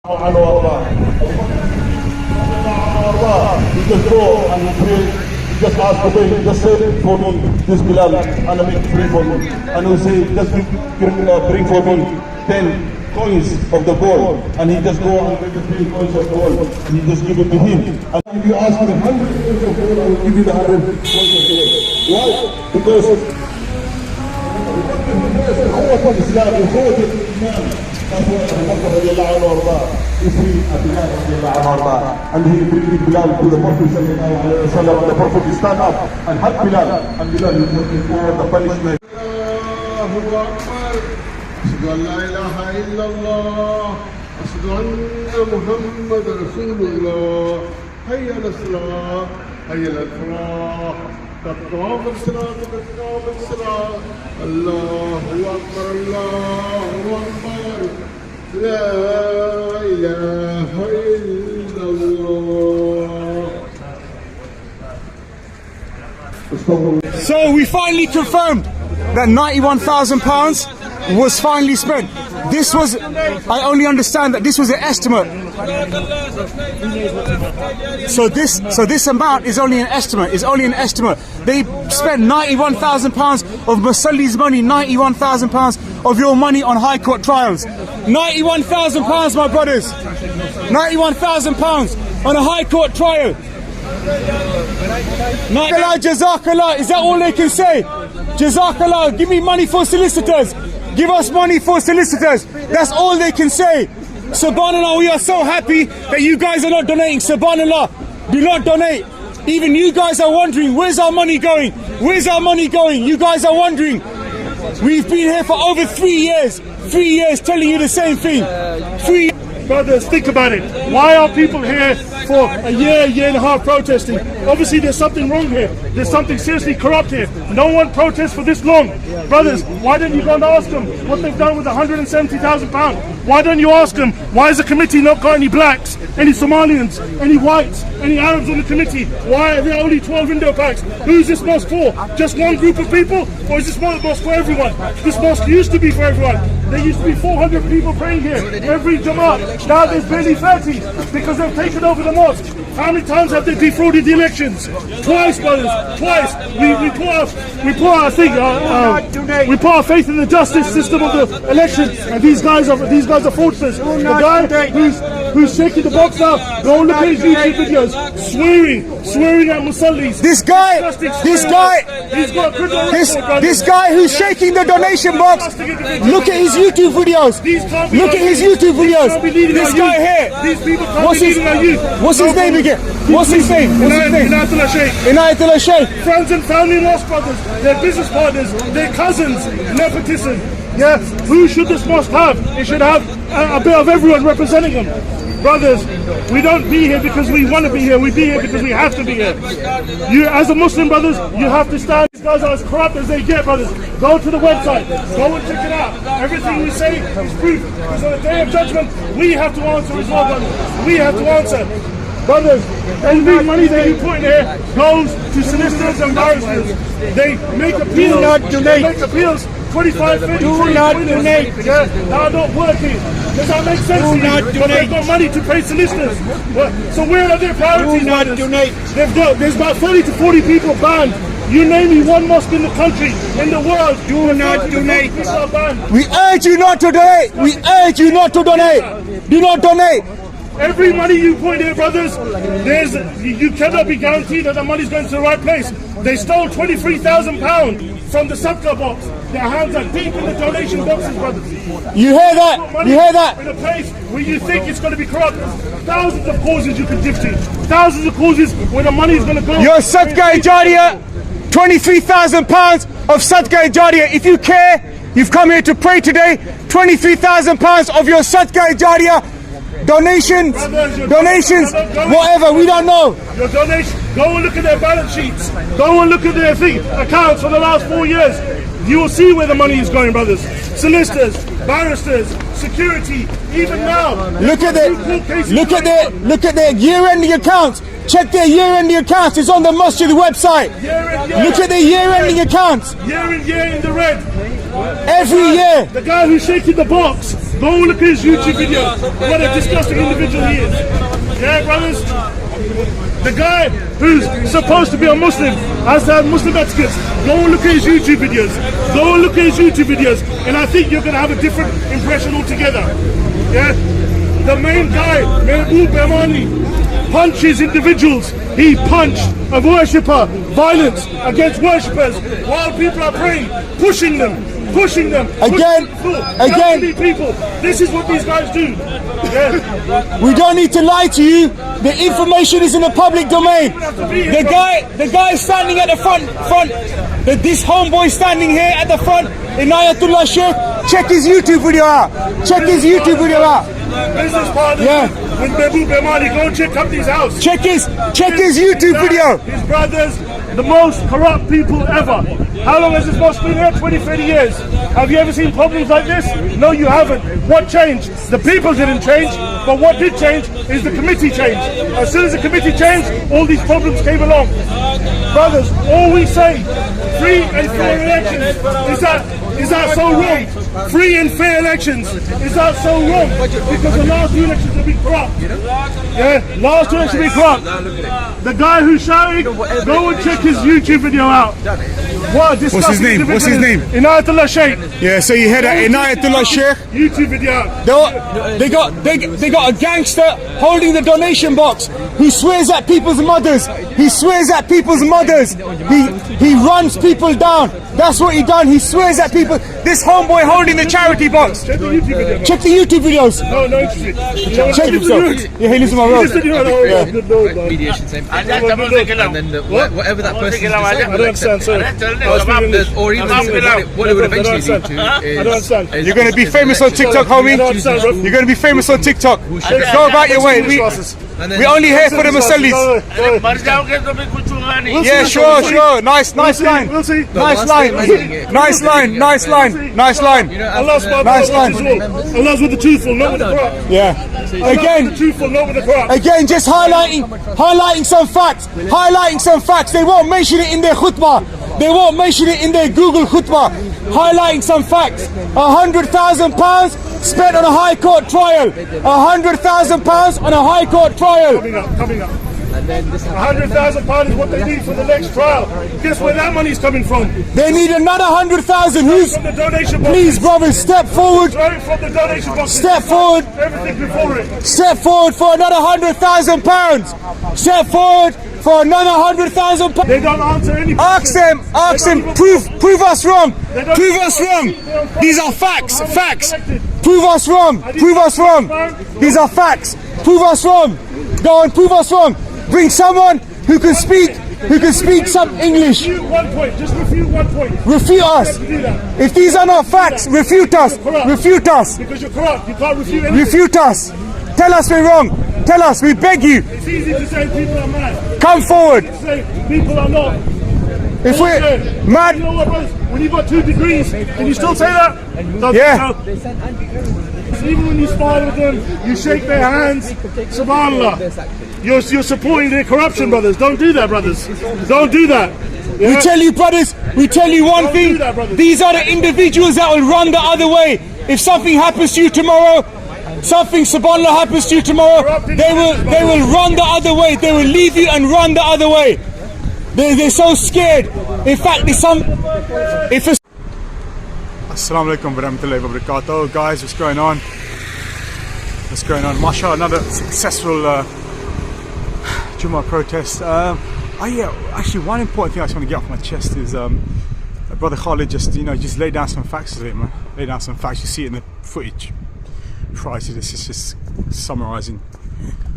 You just go and pray, you just ask for me, just say for me, this Bilal, and make it free for me. And he'll say, just bring for me 10 coins of the gold. And he just go and bring the 10 coins of gold, and he just give it to him. And if you ask for 100 coins of gold, I will give you the 100 coins of gold. Why? Because and he bring Bilal to the Prophet sallallahu the Prophet will stand up and help Bilal, and Bilal will take for the punishment. أشهد أن لا إله إلا الله أشهد أن محمد رسول الله حي على الصلاة حي على الفلاح قد قامت الصلاة قد قامت الصلاة الله أكبر الله أكبر لا إله إلا الله. So we finally confirmed that £91,000 was finally spent. This was, I only understand that this was an estimate. So this amount is only an estimate. It's only an estimate. They spent £91,000 of Musalli's money, £91,000 of your money on High Court trials. £91,000, my brothers. £91,000 on a High Court trial. Jazakallah, is that all they can say? Jazakallah, give me money for solicitors. Give us money for solicitors. That's all they can say. Subhanallah, we are so happy that you guys are not donating. Subhanallah, do not donate. Even you guys are wondering, where's our money going? Where's our money going? You guys are wondering. We've been here for over 3 years. 3 years telling you the same thing. Brothers, think about it. Why are people here for a year and a half protesting? Obviously there's something wrong here. There's something seriously corrupt here. No one protests for this long. Brothers, why don't you go and ask them what they've done with £170,000? Why don't you ask them, why has the committee not got any blacks, any Somalians, any whites, any Arabs on the committee? Why are there only 12 window packs? Who's this mosque for? Just one group of people? Or is this mosque for everyone? This mosque used to be for everyone. There used to be 400 people praying here every Jummah. Now there's barely 30 because they've taken over the mosque. How many times have they defrauded the elections? Twice, brothers, twice. We put our faith in the justice system of the elections, and these guys are fraudsters. The guy who's shaking the box now, go look at his YouTube videos, swearing at Musallis. This guy who's shaking the donation box, look at his YouTube videos. Look at his YouTube videos. This guy here. What's his name again? What's his name? Inayatullah Sheikh. Friends and family lost, brothers. They're business partners. They're cousins. Nepotism. Yeah. Who should this mosque have? It should have a bit of everyone representing them. Brothers, we don't be here because we want to be here. We be here because we have to be here. You, as a Muslim, brothers, you have to stand. These guys are as corrupt as they get, brothers. Go to the website. Go and check it out. Everything we say is proof. Because on the day of judgment, we have to answer as well, brothers. We have to answer. Brothers, every money that you put in here goes to solicitors and barristers. They make appeals. Do not donate. They make appeals. 25, 30, do not donate. Yeah, they are not working. Does that make sense to you? But they've got money to pay solicitors. So where are their priorities? Do not donate. There's about 30 to 40 people banned. You name me one mosque in the country, in the world. Do not donate. Banned. We urge you not to donate. We urge you not to donate. Do not donate. Every money you put in here, brothers, you cannot be guaranteed that the money's going to the right place. They stole £23,000 from the Sadqa box. Their hands are deep in the donation boxes, brothers. You hear that? You hear that? In a place where you think it's going to be corrupt. Thousands of causes you can give to. Thousands of causes where the money is going to go. Your Sadqa Jariyah, £23,000 of Sadqa Jariyah. If you care, you've come here to pray today. £23,000 of your Sadqa Jariyah. Donations, whatever, we don't know. Your donation, go and look at their balance sheets. Go and look at their accounts for the last 4 years. You will see where the money is going, brothers. Solicitors, barristers, security, even now. Look at their year-ending accounts. Check their year-ending accounts. It's on the Masjid website. Look at their year-ending accounts. Year in the red. Every year. The guy who's shaking the box Go look at his YouTube video. What a disgusting individual he is. Yeah, brothers. The guy who's supposed to be a Muslim has to have Muslim etiquettes. Go and look at his YouTube videos. Go and look at his YouTube videos, and I think you're going to have a different impression altogether. Yeah? The main guy, Mehboob Behmani, punches individuals. He punched a worshipper, violence against worshippers while people are praying, pushing them. Again. People. This is what these guys do. Yeah. We don't need to lie to you. The information is in the public domain. The guy standing at the front. This homeboy standing here at the front, Inayatullah Sheikh. Check his YouTube video out. Business partner. Yeah. With Mehboob Behmani, go and check up his house. Check his YouTube video. His brothers, the most corrupt people ever. How long has this mosque been here? 20, 30 years. Have you ever seen problems like this? No, you haven't. What changed? The people didn't change, but what did change is the committee changed. As soon as the committee changed, all these problems came along. Brothers, all we say, free and fair elections, is that so wrong? Free and fair elections, is that so wrong? Because the last two elections have been corrupt. Yeah, last two elections have been corrupt. The guy who's shouting, go and check his YouTube video out. What a What's his name? Inayatullah Sheikh. Yeah, so you heard that Inayatullah Sheikh. YouTube video. They got a gangster holding the donation box who swears at people's mothers. He runs people down. That's what he done. He swears at people. This homeboy holding the charity box. Check the YouTube video. Check the YouTube videos. No interested. Check himself. Yeah, he lives on my road. Mediation same thing. And then whatever that person decides, I don't understand, sir. or even what it would eventually lead to I don't understand. You're going to be famous on TikTok, homie. You're going to be famous on TikTok. Go about your way. We only here for the Musallis. Yeah, sure. Nice line. We'll see. Nice line. Allah's with the truthful, not with the corrupt. Yeah. Again, the truthful, not with the corrupt. Again, just highlighting some facts. They won't mention it in their khutbah. They won't mention it in their Google khutbah. Highlighting some facts. £100,000 spent on a High Court trial. £100,000 on a High Court trial. Coming up. £100,000 is what they need for the next trial. Guess where that money's coming from? They need another 100,000. Who's? From the donation box. Please, brothers, step forward. Right from the donation box. Step forward. Everything before it. Step forward for another £100,000. Step forward for another £100,000. They don't answer anything. Ask them. Prove us wrong. These are facts. Prove us wrong. These are facts. Prove us wrong. Go on, prove us wrong. Bring someone who can speak some English. Refute 1 point. Just refute 1 point. Refute us. If these are not facts, refute us. Because you're corrupt. You can't refute anything. Refute us. Tell us we're wrong. Tell us, we beg you. It's easy to say people are mad. Come forward. Say people are not. If we're mad. You know what, brothers? When you've got 2 degrees, can you still say that? Yeah. Even when you smile with them, you shake their hands. Subhanallah. You're supporting their corruption, brothers. Don't do that, brothers. Don't do that. Yeah? We tell you, brothers, one thing. These are the individuals that will run the other way. If something happens to you tomorrow, subhanallah happens to you tomorrow, they will run the other way. They will leave you and run the other way. They're so scared. In fact, Assalamu alaikum warahmatullahi wabarakatuh. Guys, what's going on? Mashallah, another successful Jummah protest. Actually, one important thing I just want to get off my chest is Brother Khalid just laid down some facts today, man. Laid down some facts. You see it in the footage. Prior to this, it's just summarising.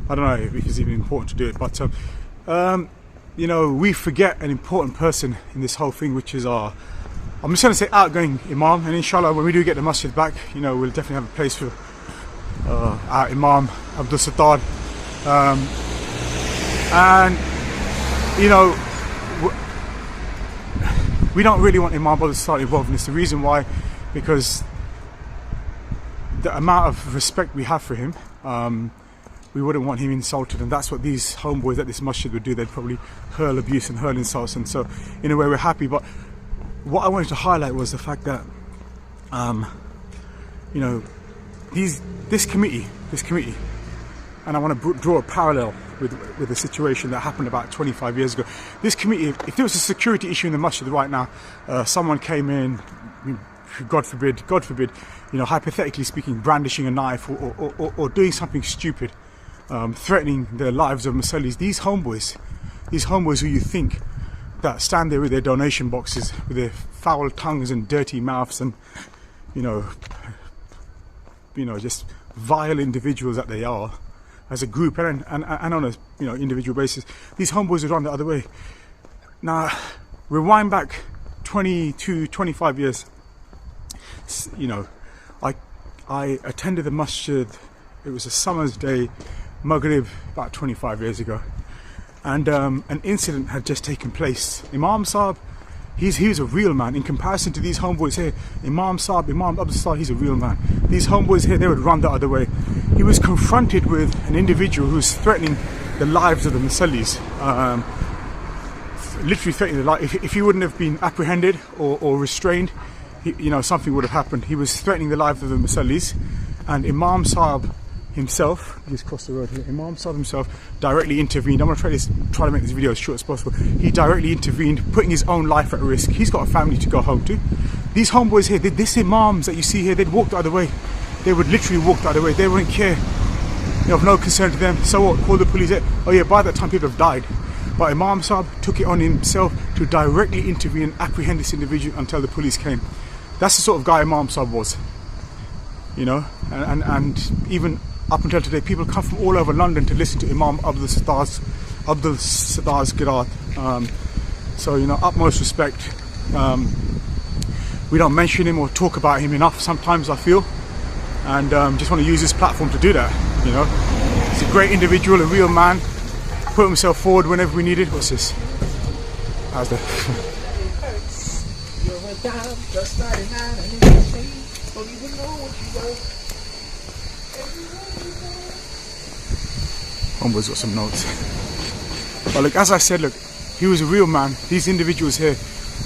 I don't know if it's even important to do it, but we forget an important person in this whole thing, which is I'm just going to say outgoing Imam, and inshallah when we do get the masjid back, we'll definitely have a place for our Imam Abdul Sattar, and we don't really want Imam Abdul Sattar involved in this. The reason why, because the amount of respect we have for him, we wouldn't want him insulted, and that's what these homeboys at this masjid would do. They'd probably hurl abuse and hurl insults, and so in a way we're happy. But what I wanted to highlight was the fact that this committee, and I want to draw a parallel with the situation that happened about 25 years ago. This committee, if there was a security issue in the masjid right now, someone came in, God forbid, you know, hypothetically speaking, brandishing a knife or doing something stupid, threatening the lives of musallis. These homeboys who you think that stand there with their donation boxes, with their foul tongues and dirty mouths, and you know, just vile individuals that they are as a group and on a individual basis. These homeboys would run the other way. Now, rewind back 25 years. You know, I attended the masjid. It was a summer's day, Maghrib, about 25 years ago, and an incident had just taken place. Imam Saab, he's a real man in comparison to these homeboys here. Imam Abdul Saab, he's a real man. These homeboys here, they would run the other way. He was confronted with an individual who's threatening the lives of the musallis, literally threatening the life. If he wouldn't have been apprehended or restrained, something would have happened. He was threatening the lives of the musallis, and Imam Saab himself, he's crossed the road here, Imam Saab himself directly intervened. I'm going to try to make this video as short as possible. He directly intervened, putting his own life at risk. He's got a family to go home to. These homeboys here, these imams that you see here, they'd walk the other way. They would literally walk the other way. They wouldn't care. Of no concern to them. So what? Call the police. Oh yeah, by that time people have died. But Imam Saab took it on himself to directly intervene and apprehend this individual until the police came. That's the sort of guy Imam Saab was. And even up until today, people come from all over London to listen to Imam Abdul Sattar's Qiraat. So, utmost respect. We don't mention him or talk about him enough sometimes, I feel. And just want to use this platform to do that. He's a great individual, a real man. Put himself forward whenever we needed. What's this? How's that? Homeboy's got some notes. But look, as I said, look, he was a real man. These individuals here,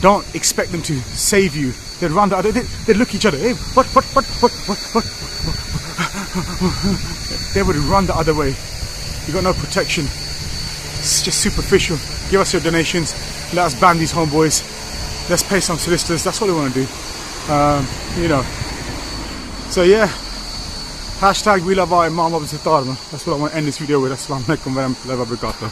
don't expect them to save you. They'd run the other, they'd look at each other. Hey, what? They would run the other way. You got no protection. It's just superficial. Give us your donations. Let us ban these homeboys. Let's pay some solicitors. That's what we want to do. So yeah. Hashtag we love our Imam Abdul Sattar. That's what I want to end this video with. Assalamu alaikum wa rahmatullahi wa barakatuh.